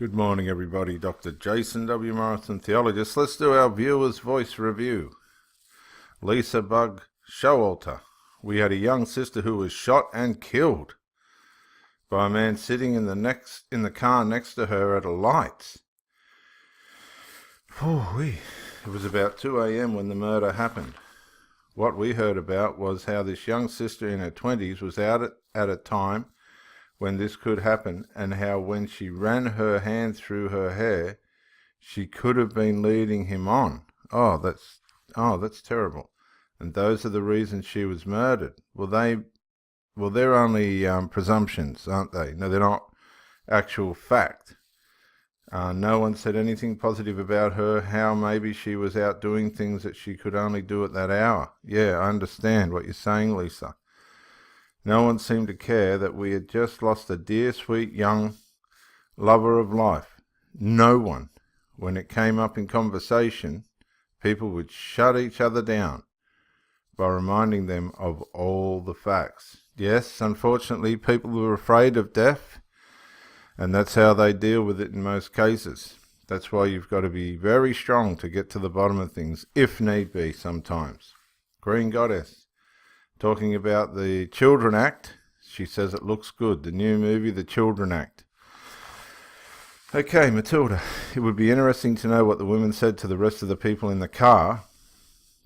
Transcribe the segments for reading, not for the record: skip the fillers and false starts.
Good morning, everybody. Dr. Jason W. Morrison, Theologist. Let's do our viewer's voice review. Lisa Bug Showalter. We had a young sister who was shot and killed by a man sitting in the car next to her at a light. It was about 2 a.m. when the murder happened. What we heard about was how this young sister in her 20s was out at a time when this could happen, and how when she ran her hand through her hair, she could have been leading him on. That's terrible. And those are the reasons she was murdered. They're only presumptions, aren't they? No, they're not actual fact. No one said anything positive about her, how maybe she was out doing things that she could only do at that hour. Yeah, I understand what you're saying, Lisa. No one seemed to care that we had just lost a dear, sweet, young lover of life. No one. When it came up in conversation, people would shut each other down by reminding them of all the facts. Yes, unfortunately, people were afraid of death, and that's how they deal with it in most cases. That's why you've got to be very strong to get to the bottom of things, if need be sometimes. Green Goddess. Talking about the Children Act, she says it looks good. The new movie, The Children Act. Okay, Matilda, it would be interesting to know what the woman said to the rest of the people in the car,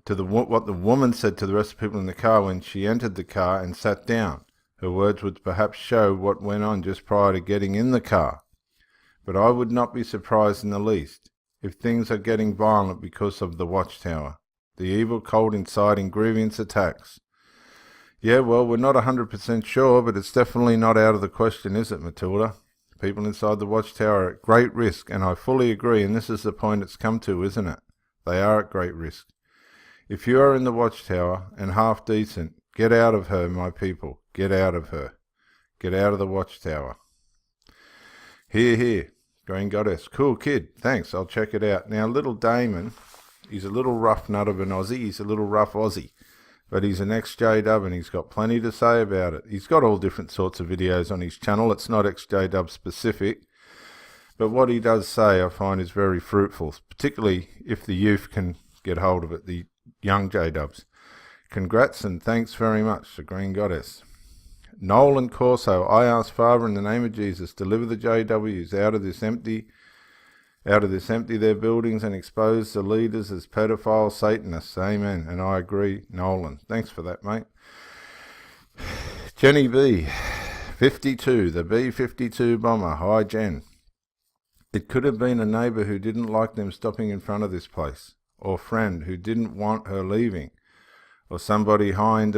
what the woman said to the rest of the people in the car when she entered the car and sat down. Her words would perhaps show what went on just prior to getting in the car. But I would not be surprised in the least if things are getting violent because of the Watchtower, the evil cold inciting grievous attacks. Yeah, well, we're not 100% sure, but it's definitely not out of the question, is it, Matilda? People inside the Watchtower are at great risk, and I fully agree, and this is the point it's come to, isn't it? They are at great risk. If you are in the Watchtower and half decent, get out of her, my people. Get out of her. Get out of the Watchtower. Hear, hear. Green Goddess. Cool kid. Thanks, I'll check it out. Now, little Damon, he's a little rough nut of an Aussie. He's a little rough Aussie. But he's an ex-J-Dub and he's got plenty to say about it. He's got all different sorts of videos on his channel. It's not ex-J-Dub specific. But what he does say I find is very fruitful, particularly if the youth can get hold of it, the young J-Dubs. Congrats and thanks very much, the Green Goddess. Nolan Corso, I ask Father in the name of Jesus, deliver the JWs out of this empty their buildings and expose the leaders as pedophiles, Satanists. Amen. And I agree, Nolan. Thanks for that, mate. Jenny B, 52, the B-52 bomber. Hi, Jen. It could have been a neighbour who didn't like them stopping in front of this place, or friend who didn't want her leaving, or somebody high and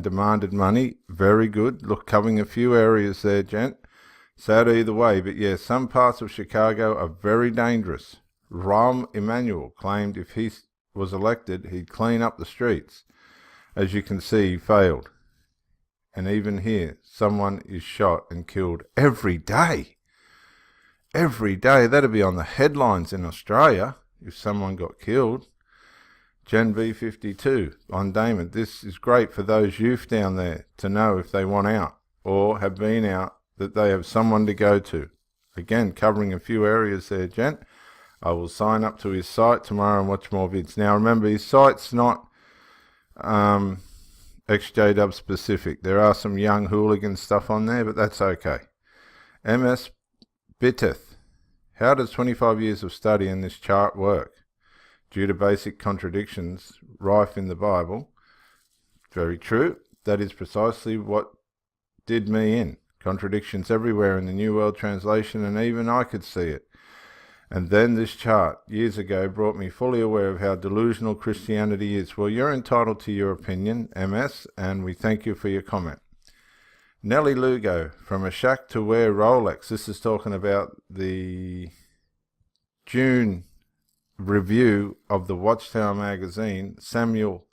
demanded money. Very good. Look, covering a few areas there, gent. Sad either way, but yes, some parts of Chicago are very dangerous. Rahm Emanuel claimed if he was elected, he'd clean up the streets. As you can see, he failed. And even here, someone is shot and killed every day. Every day. That'd be on the headlines in Australia if someone got killed. Gen B52 on Damon. This is great for those youth down there to know if they want out or have been out, that they have someone to go to. Again, covering a few areas there, gent. I will sign up to his site tomorrow and watch more vids. Now, remember, his site's not ex-J-Dub specific. There are some young hooligan stuff on there, but that's okay. MS Bitteth. How does 25 years of study in this chart work? Due to basic contradictions rife in the Bible. Very true. That is precisely what did me in. Contradictions everywhere in the New World Translation, and even I could see it. And then this chart, years ago, brought me fully aware of how delusional Christianity is. Well, you're entitled to your opinion, MS, and we thank you for your comment. Nelly Lugo, from a shack to wear Rolex. This is talking about the June review of the Watchtower magazine. Samuel,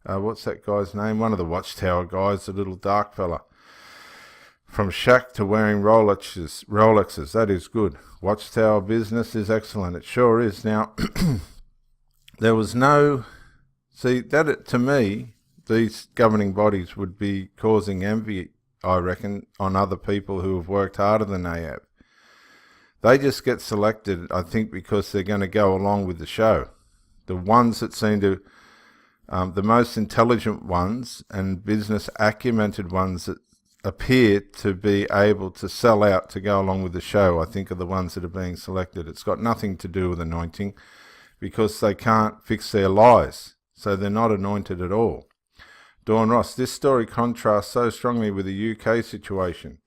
what's that guy's name? One of the Watchtower guys, the little dark fella. From shack to wearing Rolexes, that is good. Watchtower business is excellent. It sure is. Now, there was no... See, to me, these governing bodies would be causing envy, I reckon, on other people who have worked harder than they have. They just get selected, I think, because they're going to go along with the show. The ones that seem to, the most intelligent ones and business acumented ones that appear to be able to sell out to go along with the show, I think, are the ones that are being selected. It's got nothing to do with anointing, because they can't fix their lies, so they're not anointed at all. Dawn Ross, this story contrasts so strongly with the UK situation.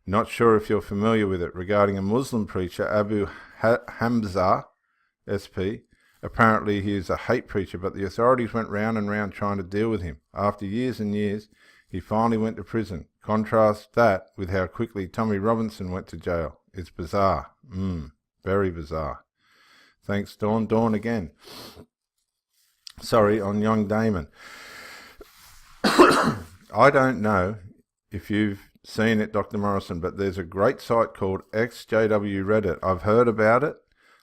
Not sure if you're familiar with it, regarding a Muslim preacher, Abu Hamza, SP. Apparently he is a hate preacher, but the authorities went round and round trying to deal with him. After years and years, he finally went to prison. Contrast that with how quickly Tommy Robinson went to jail. It's bizarre. Very bizarre. Thanks, Dawn. Dawn again. Sorry, on young Damon. I don't know if you've seen it, Dr. Morrison, but there's a great site called XJW Reddit. I've heard about it.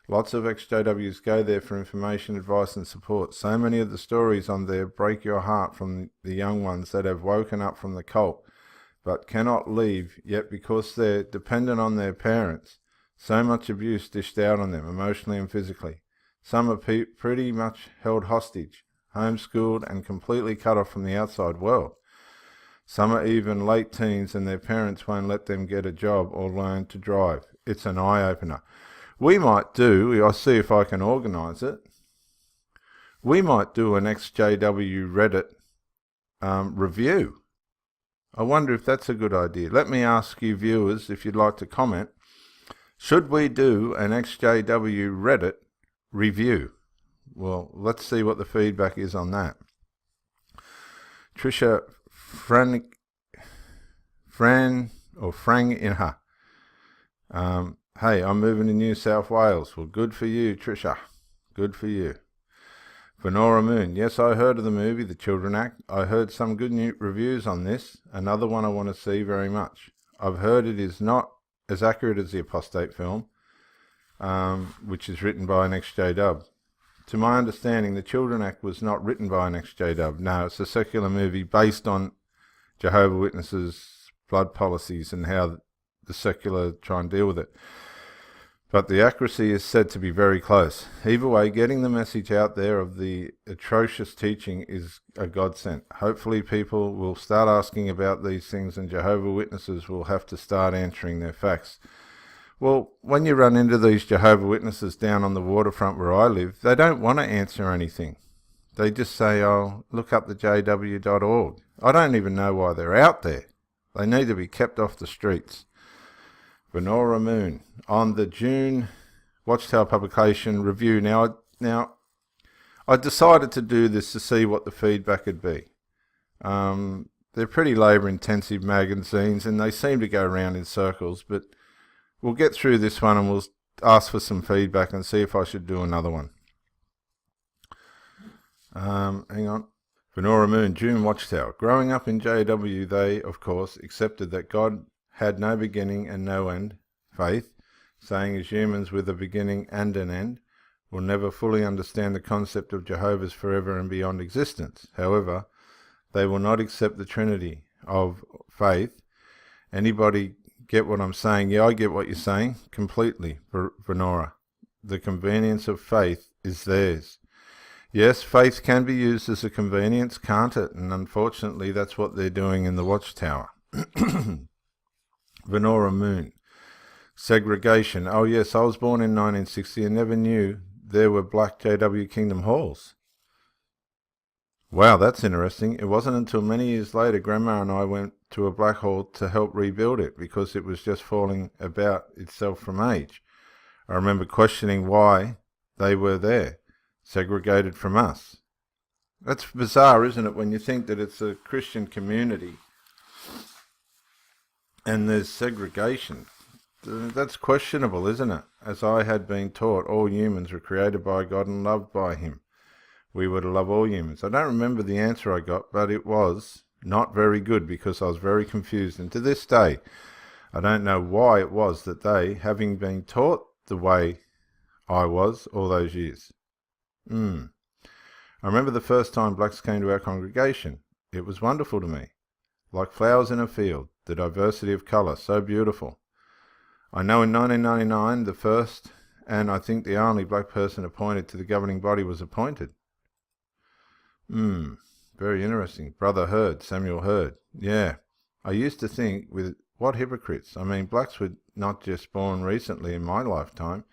Lots of XJWs go there for information, advice and support. So many of the stories on there break your heart from the young ones that have woken up from the cult but cannot leave, yet because they're dependent on their parents, so much abuse dished out on them, emotionally and physically. Some are pretty much held hostage, homeschooled and completely cut off from the outside world. Some are even late teens and their parents won't let them get a job or learn to drive. It's an eye-opener. We might do, I'll see if I can organise it, we might do an XJW Reddit review. I wonder if that's a good idea. Let me ask you viewers, if you'd like to comment, should we do an XJW Reddit review? Well, let's see what the feedback is on that. Trisha Frang Inha. Hey, I'm moving to New South Wales. Well, good for you, Trisha. Good for you. Venora Moon. Yes, I heard of the movie, The Children Act. I heard some good new reviews on this. Another one I want to see very much. I've heard it is not as accurate as the Apostate film, which is written by an XJ-Dub. To my understanding, The Children Act was not written by an XJ-Dub. No, it's a secular movie based on Jehovah's Witnesses' blood policies and how the secular try and deal with it. But the accuracy is said to be very close. Either way, getting the message out there of the atrocious teaching is a godsend. Hopefully people will start asking about these things and Jehovah's Witnesses will have to start answering their facts. Well, when you run into these Jehovah's Witnesses down on the waterfront where I live, they don't want to answer anything. They just say, oh, look up the jw.org. I don't even know why they're out there. They need to be kept off the streets. Venora Moon, on the June Watchtower publication review. Now, I decided to do this to see what the feedback would be. They're pretty labour-intensive magazines, and they seem to go around in circles, but we'll get through this one and we'll ask for some feedback and see if I should do another one. Hang on. Venora Moon, June Watchtower. Growing up in JW, they, of course, accepted that God had no beginning and no end, faith, saying as humans with a beginning and an end, will never fully understand the concept of Jehovah's forever and beyond existence. However, they will not accept the Trinity of faith. Anybody get what I'm saying? Yeah, I get what you're saying completely, Venora. The convenience of faith is theirs. Yes, faith can be used as a convenience, can't it? And unfortunately, that's what they're doing in the Watchtower. Venora Moon. Segregation. Oh yes, I was born in 1960 and never knew there were black JW Kingdom halls. Wow, that's interesting. It wasn't until many years later Grandma and I went to a black hall to help rebuild it because it was just falling about itself from age. I remember questioning why they were there, segregated from us. That's bizarre, isn't it, when you think that it's a Christian community and there's segregation. That's questionable, isn't it? As I had been taught, all humans were created by God and loved by him. We were to love all humans. I don't remember the answer I got, but it was not very good because I was very confused. And to this day, I don't know why it was that they, having been taught the way I was all those years. I remember the first time blacks came to our congregation. It was wonderful to me. Like flowers in a field, the diversity of colour, so beautiful. I know in 1999 the first and I think the only black person appointed to the governing body was appointed. Very interesting. Brother Hurd, Samuel Hurd. Yeah. I used to think, with what hypocrites. I mean, blacks were not just born recently in my lifetime.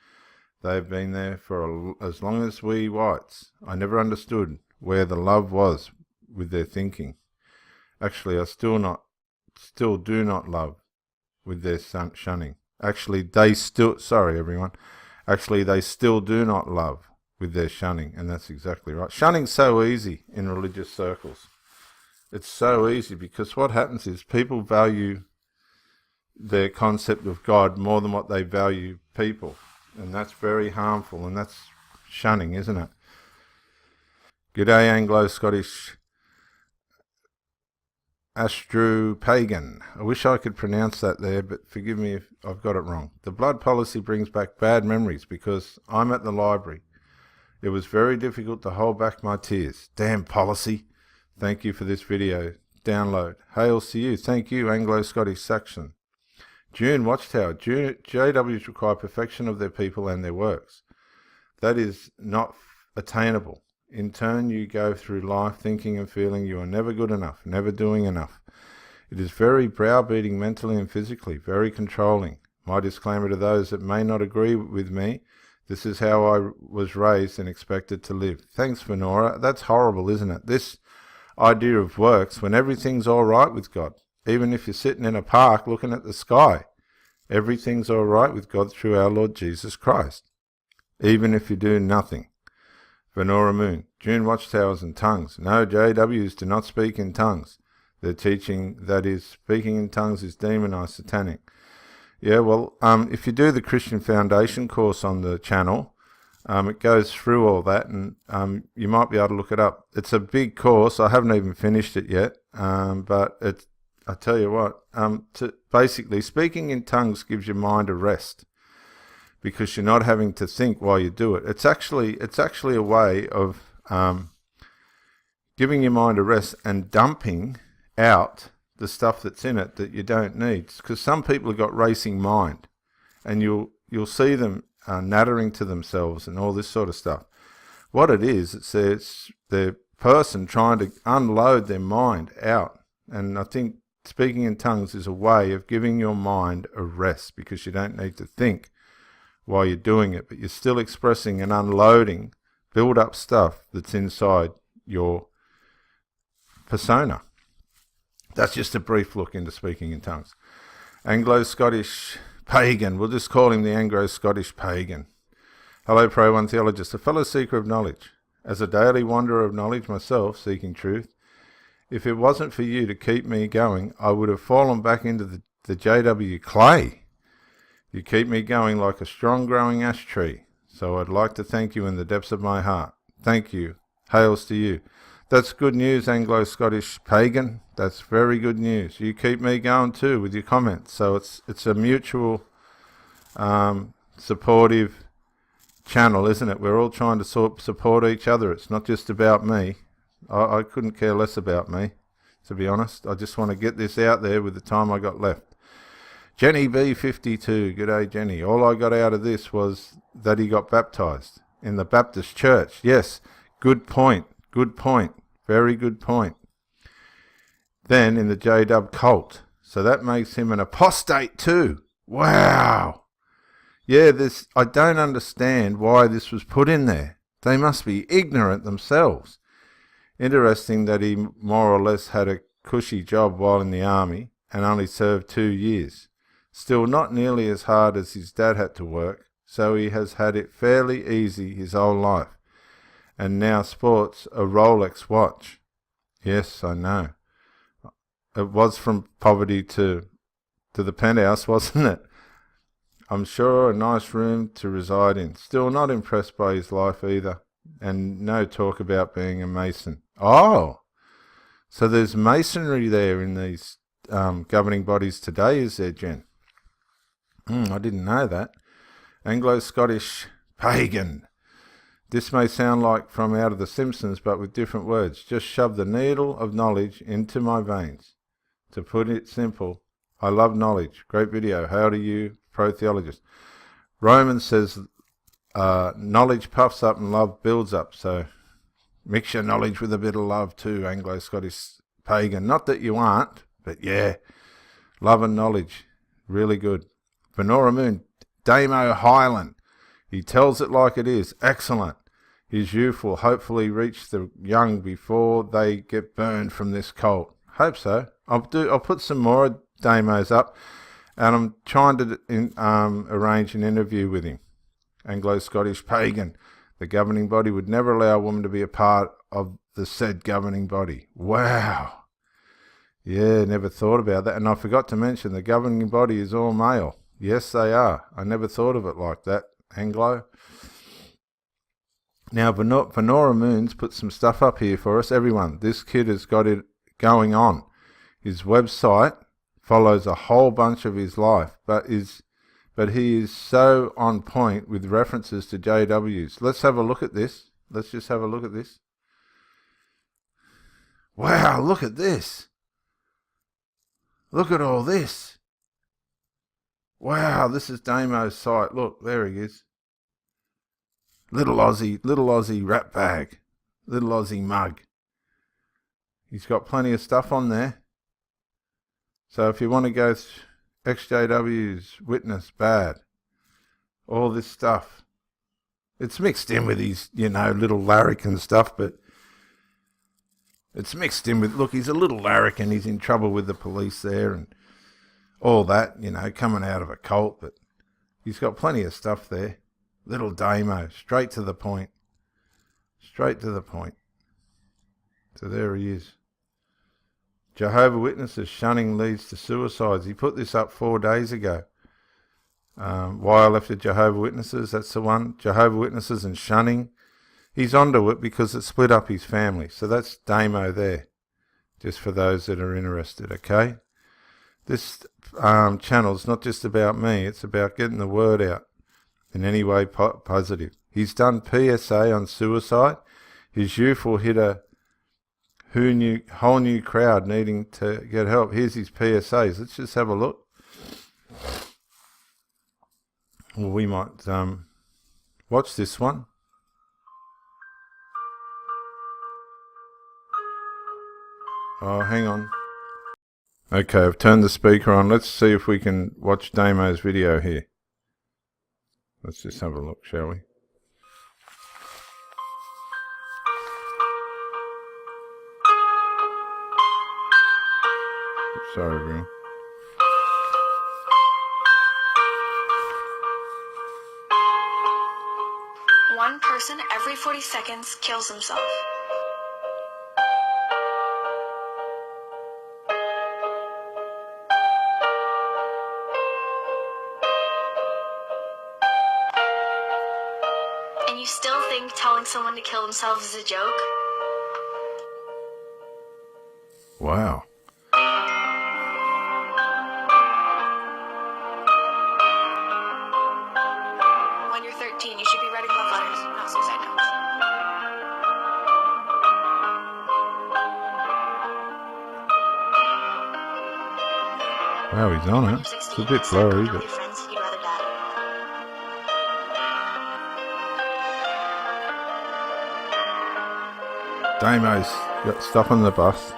They've been there for as long as we whites. I never understood where the love was with their thinking. Actually, I still do not love with their shunning. Actually, they still do not love with their shunning, and that's exactly right. Shunning's so easy in religious circles. It's so easy because what happens is people value their concept of God more than what they value people, and that's very harmful, and that's shunning, isn't it? G'day, Anglo-Scottish Astro-Pagan. I wish I could pronounce that there, but forgive me if I've got it wrong. The blood policy brings back bad memories because I'm at the library. It was very difficult to hold back my tears. Damn policy. Thank you for this video. Download. Hails to you. Thank you, Anglo-Scottish Saxon. June Watchtower. JWs require perfection of their people and their works. That is not attainable. In turn, you go through life thinking and feeling you are never good enough, never doing enough. It is very browbeating mentally and physically, very controlling. My disclaimer to those that may not agree with me, this is how I was raised and expected to live. Thanks, Venora. That's horrible, isn't it? This idea of works when everything's all right with God. Even if you're sitting in a park looking at the sky, everything's all right with God through our Lord Jesus Christ. Even if you do nothing. Venora Moon. June Watchtowers and tongues. No, JWs do not speak in tongues. Their teaching, that is, speaking in tongues is demonized, satanic. Yeah, well, if you do the Christian Foundation course on the channel, it goes through all that, and you might be able to look it up. It's a big course. I haven't even finished it yet, but I tell you what, basically, speaking in tongues gives your mind a rest because you're not having to think while you do it. It's actually a way of giving your mind a rest and dumping out the stuff that's in it that you don't need. Because some people have got racing mind, and you'll see them nattering to themselves and all this sort of stuff. What it is, it's the person trying to unload their mind out. And I think speaking in tongues is a way of giving your mind a rest because you don't need to think while you're doing it, but you're still expressing and unloading build up stuff that's inside your persona. That's just a brief look into speaking in tongues. Anglo-Scottish Pagan. We'll just call him the Anglo-Scottish Pagan. Hello, Pro One Theologist, a fellow seeker of knowledge. As a daily wanderer of knowledge myself, seeking truth, if it wasn't for you to keep me going, I would have fallen back into the JW clay. You keep me going like a strong growing ash tree. So I'd like to thank you in the depths of my heart. Thank you. Hails to you. That's good news, Anglo-Scottish Pagan. That's very good news. You keep me going too with your comments. So it's a mutual supportive channel, isn't it? We're all trying to support each other. It's not just about me. I couldn't care less about me, to be honest. I just want to get this out there with the time I got left. Jenny B52, g'day Jenny. All I got out of this was that he got baptized in the Baptist church. Yes, good point, very good point. Then in the J-Dub cult. So that makes him an apostate too. Wow. Yeah, I don't understand why this was put in there. They must be ignorant themselves. Interesting that he more or less had a cushy job while in the army and only served 2 years. Still not nearly as hard as his dad had to work, so he has had it fairly easy his whole life, and now sports a Rolex watch. Yes, I know. It was from poverty to the penthouse, wasn't it? I'm sure a nice room to reside in. Still not impressed by his life either, and no talk about being a Mason. Oh, so there's masonry there in these governing bodies today, is there, Jen? I didn't know that. Anglo-Scottish Pagan. This may sound like from out of The Simpsons, but with different words. Just shove the needle of knowledge into my veins. To put it simple, I love knowledge. Great video. How do you Theologist. Romans says knowledge puffs up and love builds up. So mix your knowledge with a bit of love too, Anglo-Scottish pagan. Not that you aren't, but yeah, love and knowledge. Really good. Venora Moon, Damo Highland. He tells it like it is. Excellent. His youth will hopefully reach the young before they get burned from this cult. Hope so. I'll put some more Damos up, and I'm trying to arrange an interview with him. Anglo-Scottish pagan. The governing body would never allow a woman to be a part of the said governing body. Wow. Yeah, never thought about that. And I forgot to mention the governing body is all male. Yes, they are. I never thought of it like that, Anglo. Now, Venora Moons put some stuff up here for us. Everyone, this kid has got it going on. His website follows a whole bunch of his life, but he is so on point with references to JWs. Let's have a look at this. Let's just have a look at this. Wow, look at this. Look at all this. Wow, this is Damo's site. Look, there he is. Little Aussie rat bag. Little Aussie mug. He's got plenty of stuff on there. So if you want to go XJW's, witness, bad, all this stuff. It's mixed in with his, little larrikin stuff, but it's mixed in with, look, he's a little larrikin, he's in trouble with the police there and all that, coming out of a cult, but he's got plenty of stuff there. Little Damo, straight to the point. Straight to the point. So there he is. Jehovah's Witnesses, shunning leads to suicides. He put this up 4 days ago. Why I left the Jehovah's Witnesses, that's the one. Jehovah's Witnesses and shunning. He's onto it because it split up his family. So that's Damo there, just for those that are interested, okay? This channel's not just about me, it's about getting the word out in any way positive. He's done PSA on suicide. His youth will hit a whole new crowd needing to get help. Here's his PSAs. Let's just have a look. Well, we might watch this one. Oh, hang on. Okay, I've turned the speaker on. Let's see if we can watch Damo's video here. Let's just have a look, shall we? Sorry, everyone. One person every 40 seconds kills himself. And you still think telling someone to kill themselves is a joke? Wow. When you're 13, you should be writing love letters, not suicide notes. Wow, he's on it. It's a bit blurry, but... Damo's got stuff on the bus.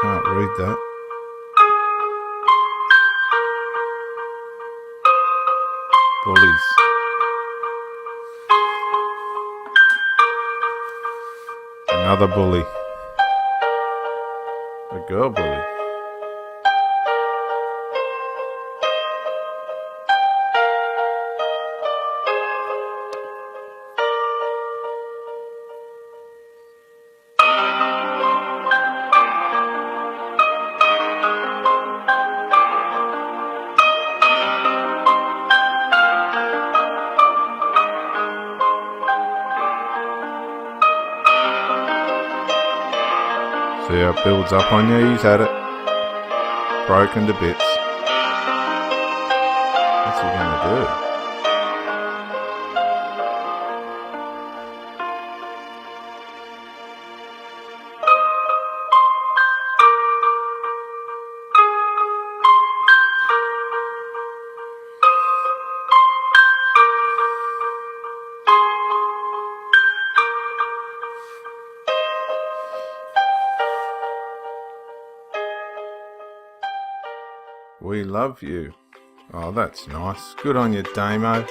Can't read that. Bullies. Another bully. A girl bully. See how it builds up on you? He's had it. Broken to bits. What's he going to do? We love you. Oh, that's nice. Good on you, Damo.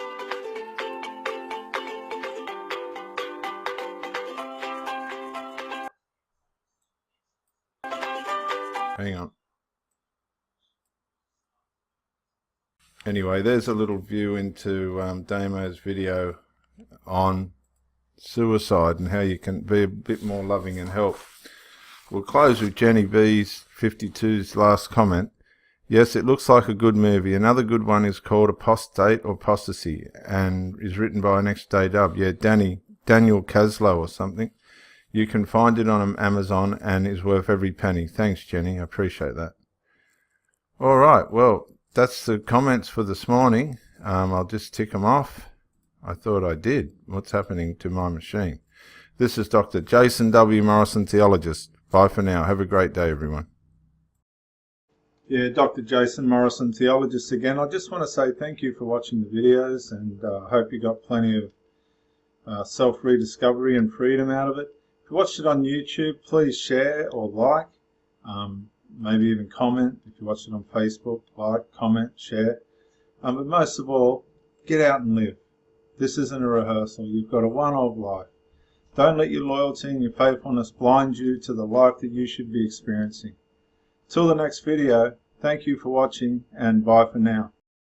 Hang on. Anyway, there's a little view into Damo's video on suicide and how you can be a bit more loving and help. We'll close with Jenny B's 52's last comment. Yes, it looks like a good movie. Another good one is called Apostate or Apostasy and is written by an ex-day dub. Yeah, Daniel Caslow or something. You can find it on Amazon and is worth every penny. Thanks, Jenny. I appreciate that. All right, well, that's the comments for this morning. I'll just tick them off. I thought I did. What's happening to my machine? This is Dr. Jason W. Morrison, Theologist. Bye for now. Have a great day, everyone. Yeah, Dr. Jason Morrison, Theologist again. I just want to say thank you for watching the videos, and I hope you got plenty of self-rediscovery and freedom out of it. If you watched it on YouTube, please share or like, maybe even comment. If you watched it on Facebook, like, comment, share. But most of all, get out and live. This isn't a rehearsal. You've got a one-off life. Don't let your loyalty and your faithfulness blind you to the life that you should be experiencing. Till the next video, thank you for watching, and bye for now.